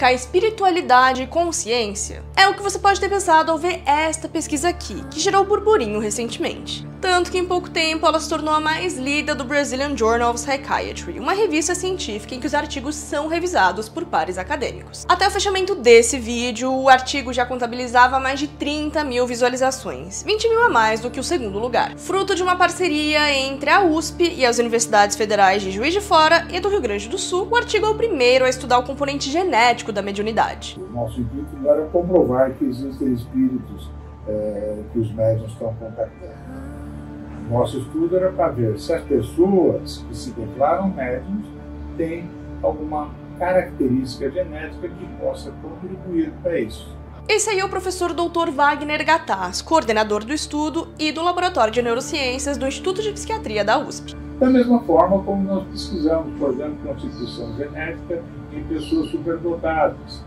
implica espiritualidade e consciência? É o que você pode ter pensado ao ver esta pesquisa aqui, que gerou burburinho recentemente. Tanto que em pouco tempo ela se tornou a mais lida do Brazilian Journal of Psychiatry, uma revista científica em que os artigos são revisados por pares acadêmicos. Até o fechamento desse vídeo, o artigo já contabilizava mais de 30 mil visualizações, 20 mil a mais do que o segundo lugar. Fruto de uma parceria entre a USP e as universidades federais de Juiz de Fora e do Rio Grande do Sul, o artigo é o primeiro a estudar o componente genético da mediunidade. O nosso intuito não era comprovar que existem espíritos que os médiuns estão contactando. Nosso estudo era para ver se as pessoas que se declaram médiuns têm alguma característica genética que possa contribuir para isso. Esse aí é o professor Dr. Wagner Gattas, coordenador do estudo e do Laboratório de Neurociências do Instituto de Psiquiatria da USP. Da mesma forma como nós pesquisamos, por exemplo, constituição genética em pessoas superdotadas.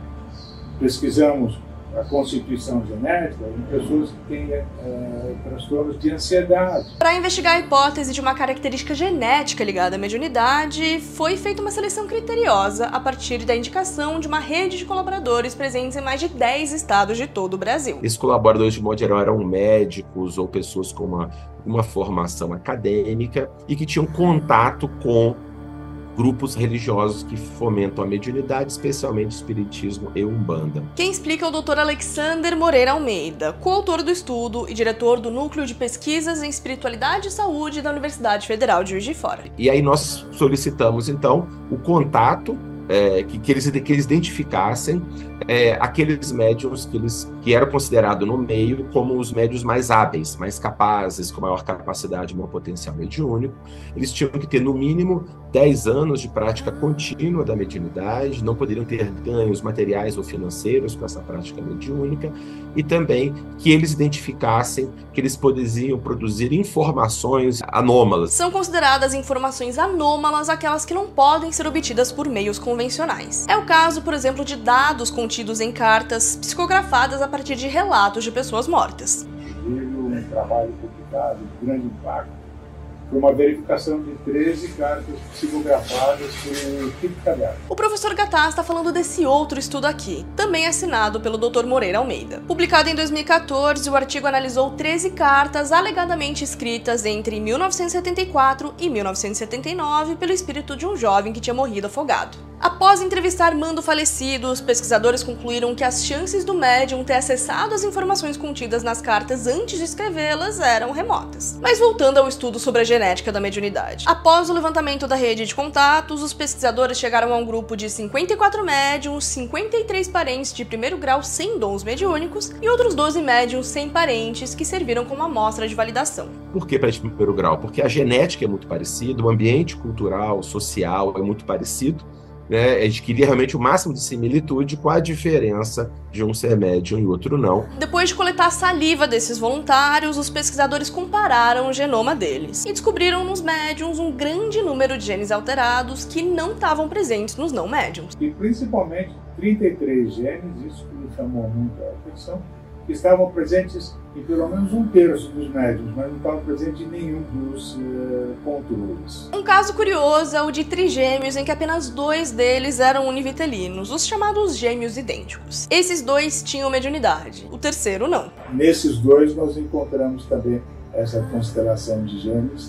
Pesquisamos a constituição genética em pessoas que têm transtornos de ansiedade. Para investigar a hipótese de uma característica genética ligada à mediunidade, foi feita uma seleção criteriosa a partir da indicação de uma rede de colaboradores presentes em mais de 10 estados de todo o Brasil. Esses colaboradores, de modo geral, eram médicos ou pessoas com uma formação acadêmica e que tinham contato com grupos religiosos que fomentam a mediunidade, especialmente o espiritismo e umbanda. Quem explica é o Dr. Alexander Moreira Almeida, coautor do estudo e diretor do Núcleo de Pesquisas em Espiritualidade e Saúde da Universidade Federal de Juiz de Fora. E aí nós solicitamos, então, o contato, que eles identificassem aqueles médiuns que eram considerados no meio como os médiuns mais hábeis, mais capazes, com maior capacidade e maior potencial mediúnico. Eles tinham que ter, no mínimo, 10 anos de prática contínua da mediunidade, não poderiam ter ganhos materiais ou financeiros com essa prática mediúnica, e também que eles identificassem que eles poderiam produzir informações anômalas. São consideradas informações anômalas aquelas que não podem ser obtidas por meios convencionais. É o caso, por exemplo, de dados contidos em cartas psicografadas a partir de relatos de pessoas mortas. Um trabalho publicado de grande impacto foi uma verificação de 13 cartas psicografadas por Chico Xavier. O professor Gattas está falando desse outro estudo aqui, também assinado pelo Dr. Moreira Almeida. Publicado em 2014, o artigo analisou 13 cartas alegadamente escritas entre 1974 e 1979 pelo espírito de um jovem que tinha morrido afogado. Após entrevistar Armando falecido, os pesquisadores concluíram que as chances do médium ter acessado as informações contidas nas cartas antes de escrevê-las eram remotas. Mas voltando ao estudo sobre a genética da mediunidade. Após o levantamento da rede de contatos, os pesquisadores chegaram a um grupo de 54 médiums, 53 parentes de primeiro grau sem dons mediúnicos e outros 12 médiums sem parentes que serviram como amostra de validação. Por que parente de primeiro grau? Porque a genética é muito parecida, o ambiente cultural, social é muito parecido. A gente queria realmente o máximo de similitude com a diferença de um ser médium e outro não. Depois de coletar a saliva desses voluntários, os pesquisadores compararam o genoma deles e descobriram nos médiums um grande número de genes alterados que não estavam presentes nos não médiums. E principalmente 33 genes, isso que me chamou muito a atenção, que estavam presentes em pelo menos um terço dos médiums, mas não estavam presentes em nenhum dos controles. Um caso curioso é o de trigêmeos, em que apenas 2 deles eram univitelinos, os chamados gêmeos idênticos. Esses 2 tinham mediunidade, o terceiro não. Nesses 2 nós encontramos também essa constelação de gêmeos,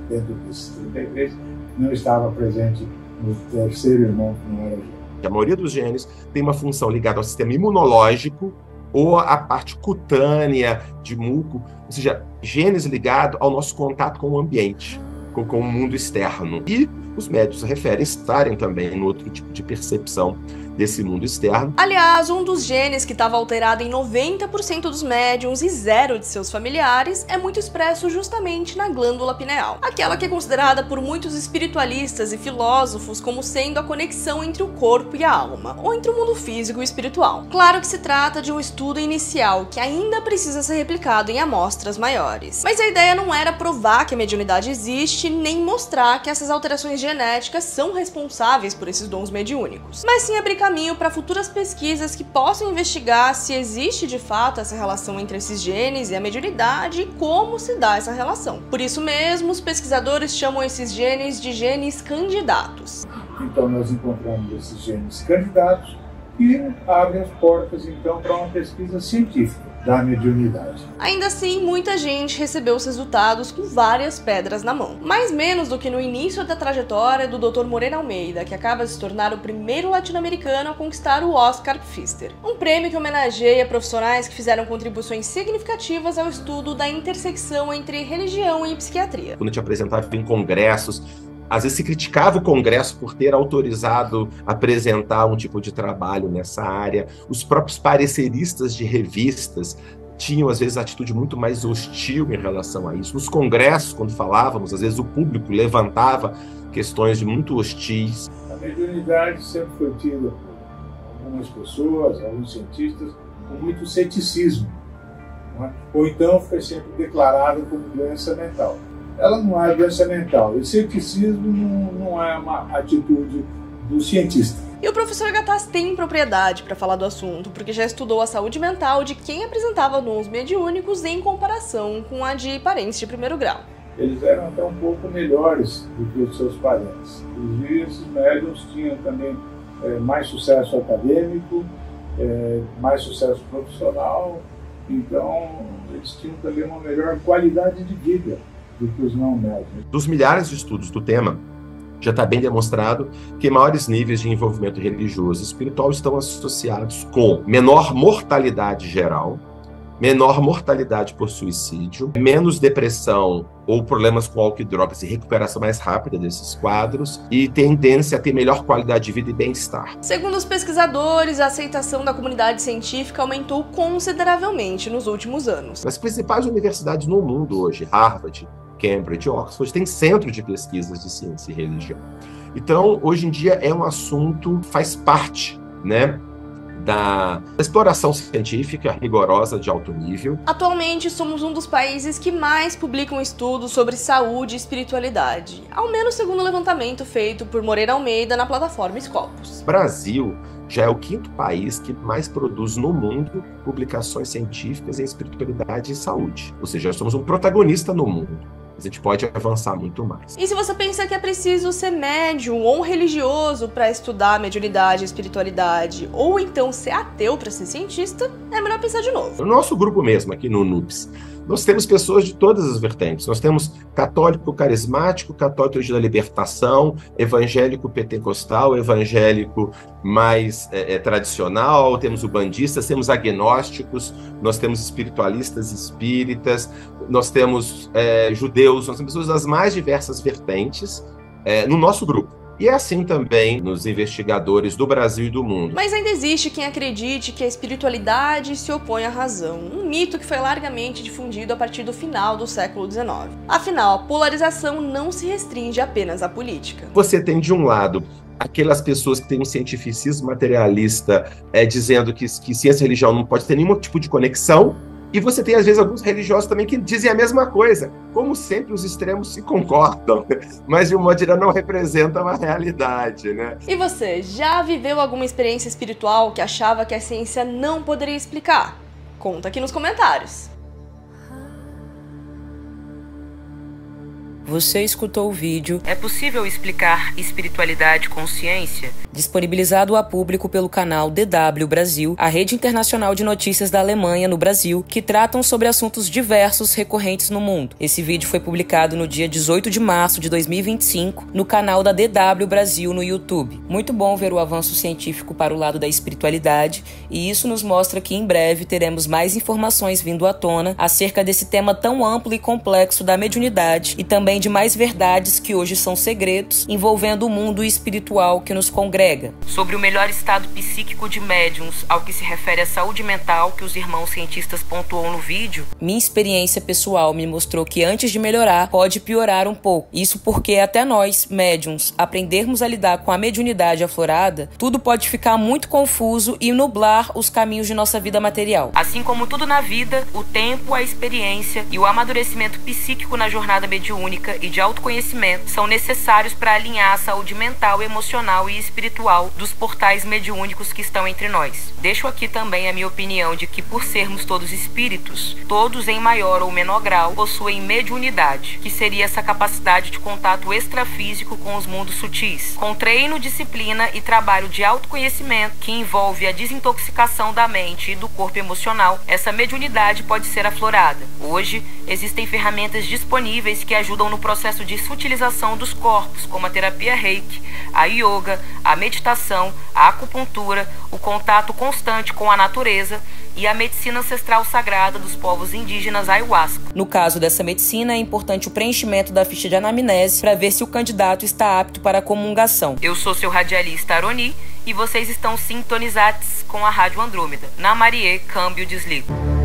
dentro desses 33, não estava presente no terceiro irmão, que não era gêmeo. A maioria dos genes tem uma função ligada ao sistema imunológico, ou a parte cutânea de muco, ou seja, genes ligados ao nosso contato com o ambiente, com o mundo externo. E os médicos referem estarem também no outro tipo de percepção desse mundo externo. Aliás, um dos genes que estava alterado em 90% dos médiums e 0 de seus familiares é muito expresso justamente na glândula pineal, aquela que é considerada por muitos espiritualistas e filósofos como sendo a conexão entre o corpo e a alma, ou entre o mundo físico e espiritual. Claro que se trata de um estudo inicial que ainda precisa ser replicado em amostras maiores, mas a ideia não era provar que a mediunidade existe, nem mostrar que essas alterações genéticas são responsáveis por esses dons mediúnicos, mas sim abrir caminho para futuras pesquisas que possam investigar se existe de fato essa relação entre esses genes e a mediunidade e como se dá essa relação. Por isso mesmo, os pesquisadores chamam esses genes de genes candidatos. Então nós encontramos esses genes candidatos e abre as portas, então, para uma pesquisa científica da mediunidade. Ainda assim, muita gente recebeu os resultados com várias pedras na mão. Mais menos do que no início da trajetória do Dr. Moreira Almeida, que acaba de se tornar o primeiro latino-americano a conquistar o Oscar Pfister, um prêmio que homenageia profissionais que fizeram contribuições significativas ao estudo da intersecção entre religião e psiquiatria. Quando te apresentava em congressos, às vezes se criticava o Congresso por ter autorizado apresentar um tipo de trabalho nessa área. Os próprios pareceristas de revistas tinham, às vezes, atitude muito mais hostil em relação a isso. Nos congressos, quando falávamos, às vezes o público levantava questões muito hostis. A mediunidade sempre foi tida por algumas pessoas, alguns cientistas, com muito ceticismo, não é? Ou então foi sempre declarada como doença mental. Ela não é doença mental. E ceticismo não é uma atitude do cientista. E o professor Gattas tem propriedade para falar do assunto, porque já estudou a saúde mental de quem apresentava dons mediúnicos em comparação com a de parentes de primeiro grau. Eles eram até um pouco melhores do que os seus parentes. Inclusive, esses médiuns tinham também mais sucesso acadêmico, mais sucesso profissional, então eles tinham também uma melhor qualidade de vida do que os não médiuns. Dos milhares de estudos do tema, já está bem demonstrado que maiores níveis de envolvimento religioso e espiritual estão associados com menor mortalidade geral, menor mortalidade por suicídio, menos depressão ou problemas com álcool e drogas e recuperação mais rápida desses quadros, e tendência a ter melhor qualidade de vida e bem-estar. Segundo os pesquisadores, a aceitação da comunidade científica aumentou consideravelmente nos últimos anos. As principais universidades no mundo hoje, Harvard, Cambridge, Oxford, tem centro de pesquisas de ciência e religião. Então, hoje em dia é um assunto, faz parte, né, da exploração científica rigorosa de alto nível. Atualmente, somos um dos países que mais publicam estudos sobre saúde e espiritualidade, ao menos segundo o levantamento feito por Moreira Almeida na plataforma Scopus. Brasil já é o 5º país que mais produz no mundo publicações científicas em espiritualidade e saúde. Ou seja, somos um protagonista no mundo. A gente pode avançar muito mais. E se você pensa que é preciso ser médium ou religioso para estudar mediunidade e espiritualidade, ou então ser ateu para ser cientista, é melhor pensar de novo. No nosso grupo mesmo, aqui no NUPS, nós temos pessoas de todas as vertentes. Nós temos católico carismático, católico da libertação, evangélico pentecostal, evangélico mais tradicional, temos ubandistas, temos agnósticos, nós temos espiritualistas espíritas, nós temos judeus, nós temos pessoas das mais diversas vertentes no nosso grupo. E é assim também nos investigadores do Brasil e do mundo. Mas ainda existe quem acredite que a espiritualidade se opõe à razão, um mito que foi largamente difundido a partir do final do século XIX. Afinal, a polarização não se restringe apenas à política. Você tem, de um lado, aquelas pessoas que têm um cientificismo materialista dizendo que ciência e religião não pode ter nenhum tipo de conexão, e você tem, às vezes, alguns religiosos também que dizem a mesma coisa. Como sempre, os extremos se concordam, mas de um modo geral não representam a realidade, né? E você, já viveu alguma experiência espiritual que achava que a ciência não poderia explicar? Conta aqui nos comentários. Você escutou o vídeo É Possível Explicar Espiritualidade com Ciência? Disponibilizado a público pelo canal DW Brasil, a rede internacional de notícias da Alemanha no Brasil, que tratam sobre assuntos diversos recorrentes no mundo. Esse vídeo foi publicado no dia 18 de março de 2025 no canal da DW Brasil no YouTube. Muito bom ver o avanço científico para o lado da espiritualidade, e isso nos mostra que em breve teremos mais informações vindo à tona acerca desse tema tão amplo e complexo da mediunidade e também de mais verdades que hoje são segredos envolvendo o mundo espiritual que nos congrega. Sobre o melhor estado psíquico de médiuns ao que se refere à saúde mental que os irmãos cientistas pontuam no vídeo, minha experiência pessoal me mostrou que antes de melhorar, pode piorar um pouco. Isso porque até nós, médiuns, aprendermos a lidar com a mediunidade aflorada, tudo pode ficar muito confuso e nublar os caminhos de nossa vida material. Assim como tudo na vida, o tempo, a experiência e o amadurecimento psíquico na jornada mediúnica mediúnica e de autoconhecimento são necessários para alinhar a saúde mental, emocional e espiritual dos portais mediúnicos que estão entre nós. Deixo aqui também a minha opinião de que, por sermos todos espíritos, todos em maior ou menor grau possuem mediunidade, que seria essa capacidade de contato extrafísico com os mundos sutis. Com treino, disciplina e trabalho de autoconhecimento, que envolve a desintoxicação da mente e do corpo emocional, essa mediunidade pode ser aflorada. Hoje, existem ferramentas disponíveis que ajudam no processo de sutilização dos corpos, como a terapia Reiki, a yoga, a meditação, a acupuntura, o contato constante com a natureza e a medicina ancestral sagrada dos povos indígenas ayahuasca. No caso dessa medicina, é importante o preenchimento da ficha de anamnese para ver se o candidato está apto para a comungação. Eu sou seu radialista Aroni e vocês estão sintonizados com a Rádio Andrômeda. Na Marie, câmbio, desligo.